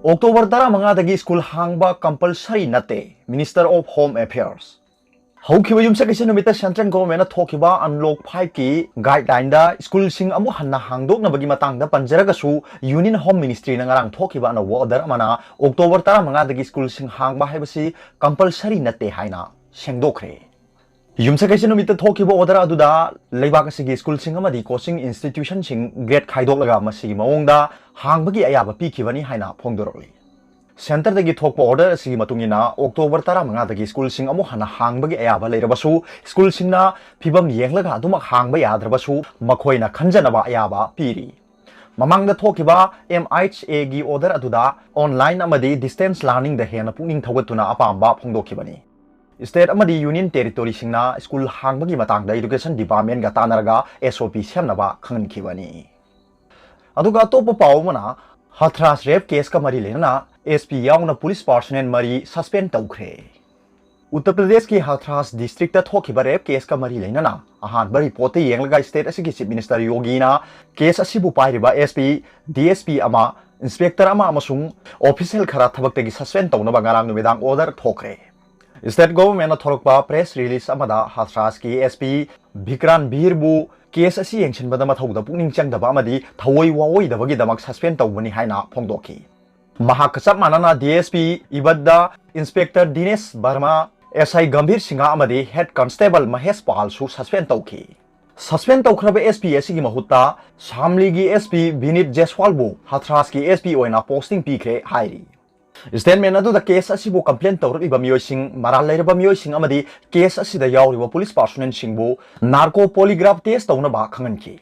October 15 school हांगबा compulsory नते minister of home affairs हौखिबा युमसकैसे नुमित सेंट्रल गवर्नमेंट थोखिबा अनलॉक 5 की गाइडलाइन दा स्कूल सिंग अमु हन्ना हांगदोकनबगी मतंगदा पंजरगसु यूनियन होम मिनिस्ट्री ना ngarang थोखिबा न ऑर्डर अमना October 15 स्कूल सिंग हांगबा हाइबसी कंपलसरी नते हाइना सेंगदोखरे युमसकैसे नुमित थोखिबा ऑर्डर अदुदा लेबाकसिगी स्कूल सिंग अमदी कोचिंग इंस्टीट्यूशन सिंग ग्रेड खाइदोकलगा मसिगी मओंगदा हांगबगी अयाबा पीखिबनी हाइना फोंगदोरली सेंटर दगी थोप ऑर्डर असिगी मतुंगिना October 15 स्कूल सिंग अमु हना हांगबगी अयाबा लेरबसु स्कूल सिंगना फिबम येंगलगा अदुमक हांगबा याद्रबसु मखोइना खंजनबा अयाबा पीरी ममांगदा थोखिबा MHA गी ऑर्डर अदुदा ऑनलाइन अमदी डिस्टेंस लर्निंग द हेना पुनिंग थवतुना अपांबा फोंगदोखिबनी स्टेट अमदी यूनियन टेरिटोरी सिंगना स्कूल हांगबगी मतंगदा एजुकेशन डिपार्टमेंट गा तानरगा SOP सेमनबा खंगनखिबनी अदुगा अतोप पावमना हथरास रेप केस का मरी लेना SP याउना पुलिस पर्सनल मरी सस्पेंड तौखरे उत्तर प्रदेश की हथरास डिस्ट्रिक्ट थोखिबा रेप केस का मरी लेना अहानबा रिपोर्ट येंगलगा स्टेट असिगी चीफ मिनिस्टर योगीना केस असिबु पाइरिबा SP DSP अमा इंस्पेक्टर अमा अमसुंग ऑफिशियल खरा थबक्तगी सस्पेंड तौनबा ngarang numidag ऑर्डर थोखरे स्टेट गवर्नमेंट थोरकपा प्रेस रिलीज अमदा हथरास की SP भिक्रान बीरबु केस असी येंगसिनबदा मथौदा पुनिंग चंगदबा अमदी थवोई वाओइदबगी दमक सस्पेंड तौबनी हाइना फोंगदोखी महाक चप मानना DSP इबद्दा इंस्पेक्टर दिनेश वर्मा SI गंभीर सिंगा अमदी हेड कांस्टेबल महेश पाल सु सस्पेंड तौखी सस्पेंड तौखरब SP असिगी महुत्ता शामलीगी SP विनीत जयसवालबु हथरास की SP ओइना पोस्टिंग पीखरे हाइरी स्टेटमेंट अदुदा केस असिबु कंप्लेन तौरबिबा मियोइसिंग मराल लेरबा मियोइसिंग अमदी केस असिदा यावरिबा पुलिस पर्सनल सिंगबु नार्को पॉलीग्राफ टेस्ट तौनबा खंगनखी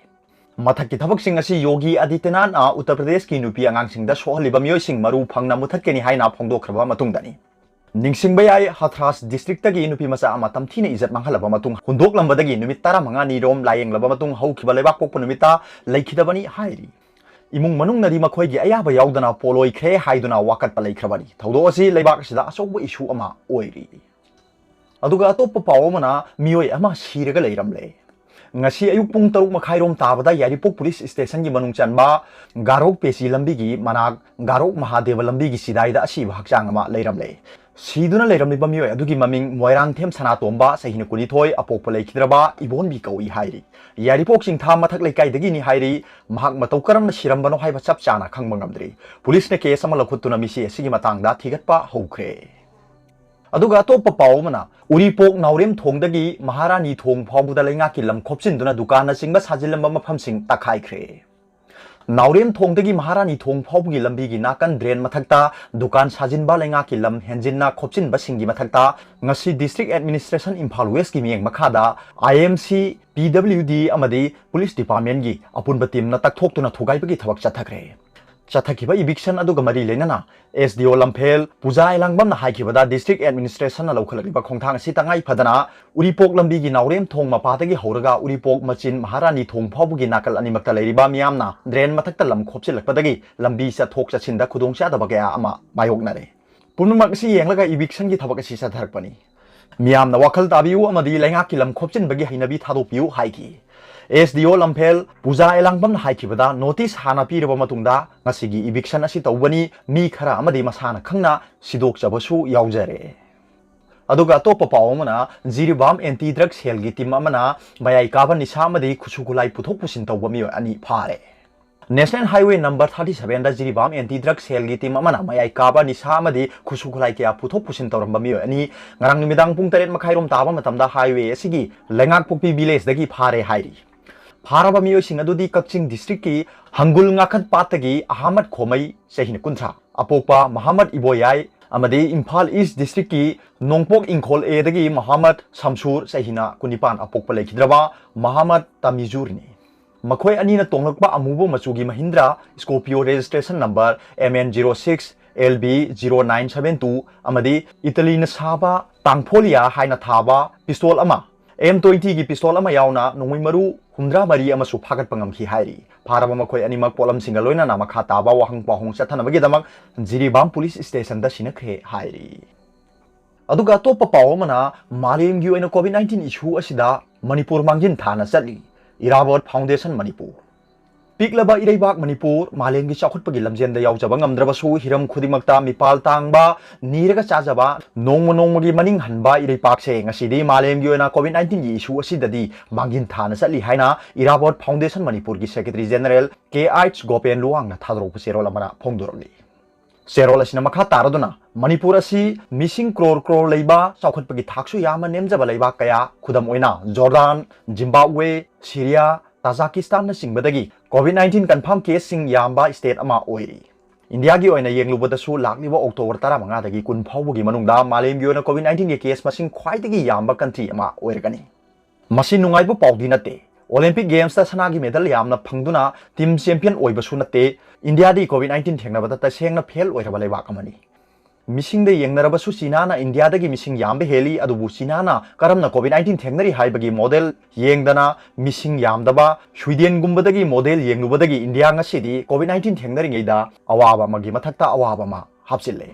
मथक्की थबकसिंग असी योगी आदित्यनाथ उत्तर प्रदेश की नुपी आंगांसिंगदा सोहलिबा मियोइसिंग मरु फंगना मुथक्केनी हाइना फोंगदोखरबा मतुंगदनी निंगसिंगबा याय हथरास डिस्ट्रिक्ट तगी नुपी मचा अमा तमथीना इज्जत मांगहलबा मतुंग हुंदोकलंबदगी नुमित 15 निरोम लायेंगलबा मतुंग हौखिबा लेबाक पोकपा नुमिता लैखिदबनी हाइरी इमुंग मनुंग नदी मखोइगी अयाबा याउदना पोलोइख्रे हाइदुना वाकत पलैख्रबनी थौदो असि लेबाक असिदा अचौबा इशू अमा ओइरी अदुगा अतोप्पा पाव अमना मियोइ अमा सिरगा लैरमले ngasi ayuk pung 6 makhairom tabada yaripok police station gi manung chanba garok pesi lambi gi manak garok mahadeva lambi gi sidai da asi bhakchang ama leiramle siduna leiramli bamyo adugi maming moirang them sana tomba sahina kuni thoi apok palai khidraba ibon bi kawi hairi yaripok sing tham mathak leikai dagi ni hairi mahak matau karam na sirambano haiba chap chana khangba ngamdri police ne case ama lakhutuna misi asigi matang da thigatpa hokre अदुगा अतोप पावमना उरीपोक नावरेम थोंगदगी महारानी थोंग फावबुदा लेंगा की lump खोपसिनदुना दुकान सिंगबा साजिलम मफमसिंग तखाइख्रे नावरेम थोंगदगी महारानी थोंग फावबुगी लंबीगी नाकन drain मथक्ता दुकान साजिनबा लेंगा की लम हेंजिनना खोपसिनबा सिंगी मथक्ता ngasi district administration Imphal west की मियंग मखादा IMC PWD अमदी पुलिस डिपार्टमेंट गी अपुनबा टीम न तकथोक्तुना थोगाइबगी थबक चथखरे चथखिबा इविक्शन अदुगा मरी लेनना SDO लंफेल पूजा एलांगबम ना हाइखिबदा डिस्ट्रिक्ट एडमिनिस्ट्रेशन ना लौखलगिबा खोंथांग असि तंगाई फदना उरीपोक लंबी गी नावरेम थोंग मपादगी हौरगा उरीपोक मचिन महारानी थोंग फावबुगी नाकल अनिमक्ता लेरिबा मियामना ड्रेन मथक्ता लम खोपसिलकपदगी लंबी सा थोक चचिनदा खुदोंचादबा गया अमा मायोगनारे पुनुमक असि येंगलगा इविक्शन गी थबक असि सथरकपनी मियामना वाखल ताबियु अमदी लेंगा की लम खोपसिनबगी हैनबी थादोपियु हाइकी SDO लंफेल पूजा एलांगबम हाइखिबदा नोटिस हाना पीरबा मतुंगदा ngasiगी इविक्शन असि तौबनी मी खरा अमदी मसाना खंगना सिदोकचबसु यावजरे अदुगा तोप पावमना जिरिबाम एंटी ड्रग सेल गी टीम अमना मयाई काबा निसा अमदी खुसुगुलाई पुथोक पुसिन तौबा मियो अनि फारे नेशनल हाईवे नंबर 37 दा जिरिबाम एंटी ड्रग सेल गी टीम अमना मयाई काबा निसा अमदी खुसुगुलाई के पुथोक पुसिन तौरम मियो अनि ngarang निमिदांग पुंग 3 मखाइरोम ताबा मतमदा हाईवे असिगी लेंगाक पोपी विलेज दगी फारे हाइरी फारबा मियोसिंग अदुदी कक्चिंग डिस्ट्रिक्ट की हंगुल ngakhat पातगी अहमद खोमई सहिन कुंथ्रा अपोपा मोहम्मद इबोयाई अमदी इम्फाल ईस्ट डिस्ट्रिक्ट की नोंगपोक इंखोल ए दगी मोहम्मद शमसूर सहिना कुनिपान अपोकपा लेखिद्रबा मोहम्मद तमिजुरनी मखोय अनीना तोंगलकपा अमुबो मचुगी Mahindra Scorpio registration number MN06 LB 0972 अमदी इटली न साबा तांगफोलिया हाइना थाबा पिस्तोल अमा M20 की पिस्तोल अमा यावना नोंगमई मरु हुमद्रा मरी अमसु फागत पंगमखी हाइरी फारबा मखोय अनिमक पोलम सिंगा लोइना ना मखा ताबा वाहंग पाहोंग चथनबगी दमक जिरिबाम पुलिस स्टेशन दा सिनखरे हाइरी अदुगा तोप पावमना मालेमगी ओइना COVID-19 इशू असिदा मणिपुर मांगिन थाना चली इरावत फाउंडेशन मणिपुर ꯄꯤꯛꯂꯕ ꯏꯔꯩꯕꯥꯛ ꯃꯅꯤꯄꯨꯔ ꯃꯥꯂꯦꯝꯒꯤ ꯆꯥꯎꯈꯠꯄꯒꯤ ꯂꯝꯖꯦꯟꯗ ꯌꯥꯎꯖꯕ ꯉꯝꯗ꯭ꯔꯕꯁꯨ ꯍꯤꯔꯝ ꯈꯨꯗꯤꯡꯃꯛꯇ ꯃꯤꯄꯥꯜ ꯇꯥꯡꯕ ꯅꯤꯔꯒ ꯆꯥꯖꯕ ꯅꯣꯡꯃ ꯅꯣꯡꯃꯒꯤ ꯃꯅꯤꯡ ꯍꯟꯕ ꯏꯔꯩꯄꯥꯛꯁꯦ ꯉꯁꯤꯗꯤ ꯃꯥꯂꯦꯝꯒꯤ ꯑꯣꯏꯅ ꯀꯣꯕꯤꯗ-19ꯒꯤ ꯏꯁꯨ ꯑꯁꯤꯗꯗꯤ ꯃꯥꯡꯖꯤꯟ ꯊꯥꯅ ꯆꯠꯂꯤ ꯍꯥꯏꯅ ꯏꯔꯥꯕꯣꯠ ꯐꯥꯎꯟꯗꯦꯁꯟ ꯃꯅꯤꯄꯨꯔꯒꯤ ꯁꯦꯀ꯭ꯔꯦꯇꯔꯤ ꯖꯦꯅꯔꯦꯜ ꯀꯦ.ꯑꯩꯆ. ꯒꯣꯄꯦꯟ ꯂꯨꯋꯥꯡꯅ ꯊꯥꯗꯣꯔꯛꯄ ꯆꯦꯔꯣꯜ ꯑꯃꯅ ꯐꯣꯡꯗꯣꯔꯛꯂꯤ ꯆꯦꯔꯣꯜ ꯑꯁꯤꯅ ꯃꯈꯥ ꯇꯥꯔꯗꯨꯅ ꯃꯅꯤꯄꯨꯔ ꯑꯁꯤ ꯃꯤꯁꯤꯡ ꯀ꯭ꯔꯣꯔ ꯂꯩꯕ ꯆꯥꯎꯈꯠꯄꯒꯤ ꯊꯥꯛꯁꯨ ꯌꯥꯝꯅ ꯅꯦꯝꯖꯕ ꯂꯩꯕꯥꯛ ꯀꯌꯥ ꯈꯨꯗꯝ ꯑꯣꯏꯅ ꯖꯣꯔꯗꯥꯟ ꯖꯤꯝꯕꯥꯕꯋꯦ ꯁꯤꯔꯤꯌꯥ ꯇꯥꯖꯥꯀꯤꯁꯇꯥꯟꯅꯆꯤꯡꯕꯗꯒꯤ ꯀꯣꯕꯤꯗ-19 ꯀꯟꯐꯥꯔꯝ ꯀꯦꯁꯁꯤꯡ ꯌꯥꯝꯕ ꯁ꯭ꯇꯦꯠ ꯑꯃ ꯑꯣꯏꯔꯤ ꯏꯟꯗꯤꯌꯥꯒꯤ ꯑꯣꯏꯅ ꯌꯦꯡꯂꯨꯕꯗꯁꯨ ꯂꯥꯛꯂꯤꯕ ꯑꯣꯛꯇꯣꯕꯔ 15ꯗꯒꯤ 10 ꯐꯥꯎꯕꯒꯤ ꯃꯅꯨꯡꯗ ꯃꯥꯂꯦꯝꯒꯤ ꯑꯣꯏꯅ ꯀꯣꯕꯤꯗ-19ꯒꯤ ꯀꯦꯁ ꯃꯁꯤꯡ ꯈ꯭ꯋꯥꯏꯗꯒꯤ ꯌꯥꯝꯕ ꯀꯟꯇ꯭ꯔꯤ ꯑꯃ ꯑꯣꯏꯔꯒꯅꯤ ꯃꯁꯤ ꯅꯨꯡꯉꯥꯏꯕ ꯄꯥꯎꯗꯤ ꯅꯠꯇꯦ ꯑꯣꯂꯦꯝꯄꯤꯛ ꯒꯦꯝꯁꯇ ꯁꯅꯥꯒꯤ ꯃꯦꯗꯜ ꯌꯥꯝꯅ ꯐꯪꯗꯨꯅ ꯇꯤꯝ ꯆꯦꯝꯄꯤꯌꯟ ꯑꯣꯏꯕꯁꯨ ꯅꯠꯇꯦ ꯏꯟꯗꯤꯌꯥꯗꯤ ꯀꯣꯕꯤꯗ-19 ꯊꯦꯡꯅꯕꯗ ꯇꯁꯦꯡꯅ ꯐꯦꯜ ꯑꯣꯏꯔꯕ ꯂꯩꯕꯥꯛ ꯑꯃꯅꯤ मिसिंग येंगनरबसु चीनाना इंडियादगी मिसिंग यामबे हेली अदुबु चीनाना करमना कोविड-19 थेंगनरी हाइबगी मॉडल येंगदना मिसिंग यामदबा स्वीडन मॉडल येंगलुबदगी इंडिया ngasiदी कोविड-19 थेंगनरिङैदा अवाबा मगी मथक्ता अवाबा मा हापसिल्ले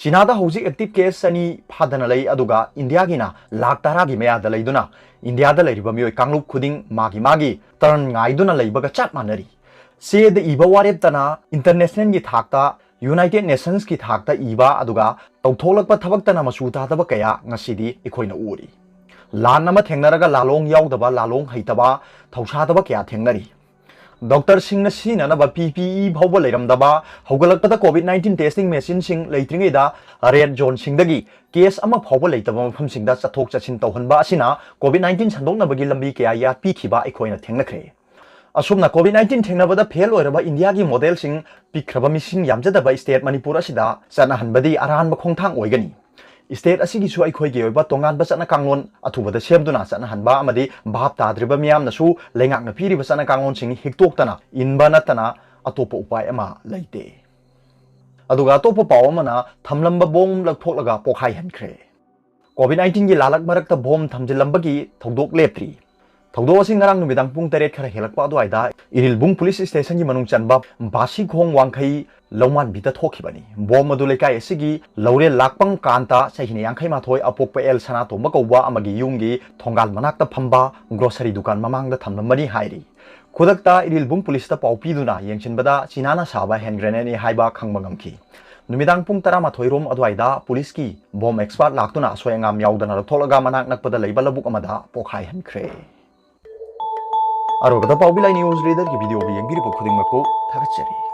चीनादा हौजिक एक्टिव केस अनि फादना लई अदुगा इंडियागिना लाख तारागी मयादा लैदुना इंडियादा लैरिबा मियोय कांगलुप खुदिंग मागी तरन ngaiduna लैबगा चाप मानरी सेद इबा वारेबतना इंटरनेशनल की थाकता यूनाइटेड नेशंस की थाकता इबा अदुगा तौथोलकपा थबक्तना मचू तादबा कया ngasiदी इखोइना उरी लान अमा थेंगनरगा लालोंग यावदबा लालोंग हैतबा थौसादबा कया थेंगनरी डॉक्टर सिंह सिननबा पीपीई भावबा लेरमदबा हौगलकपदा कोविड-19 टेस्टिंग मशीन सिंग लेत्रिङैदा रेड जोन सिंगदगी केस अमा फावबा लेतबा मफमसिंगदा चथोक चसिन तौहनबा असिना कोविड-19 संदोकनबगी लंबी कया या पीखिबा इखोइना थेंगनख्रे असुमना कोविड-19 थेंगनबदा फेल ओइरबा इंडिया की मॉडल सिंग पिखरबा मिसिंग यामजदबा स्टेट मणिपुर असिदा चनाहनबदी अरानबा खोंथांग ओइगनी स्टेट असिगिसु अइखोइगे ओइबा तोंगानबा चना कांगलोन अथुबदा सेमदुना चनाहनबा अमदी भाप ताद्रिबा मियामनसु लेंगाकना पीरिबा चना कांगलोन सिंग हिक्तोक्तना इनबा नतना अतोप उपाय अमा लैते अदुगा अतोप पाव अमना थमलंबा बोम लखथोकलगा पोखाइ हनख्रे कोविड-19 की लालक मरकता बोम थमजिलंबगी थौदोक लेप्त्री थौदोक असि ngarang numidang pung 8 खरा हेलकपा अदुवाइदा इरिलबुंग पुलिस स्टेशन की मनुंग चनबा बासीखोंग वांखै लौमान बिदा थोखिबनी बोम मदु लेकाय असिगी लौरे लाकपंग कांता सहिने यांखै माथोय अपोकपा एल सनातोंबा कौबा अमगी युंगी थोंगाल मनाक्ता फंबा ग्रोसरी दुकान ममांगदा थमलंबनी हाइरी खुदक्ता इरिलबुंग पुलिसता पाउपीदुना येंचिनबदा चीनाना साबा हैंड ग्रेनेड हाइबा खंगबा ngamki नुमिदांग पुंग 13 रोम अदुवाइदा पुलिस की बोम एक्सपर्ट लाक्तुना सोयंगाम यावदना लथोलगा मनाक नकपदा लैबा लबुक अमदा पोखाइ हनख्रे अरोगदा पाउबिलाई न्यूज रीडर की वीडियो भी यंगिरिबो खुदिंगमकु थागतचरी।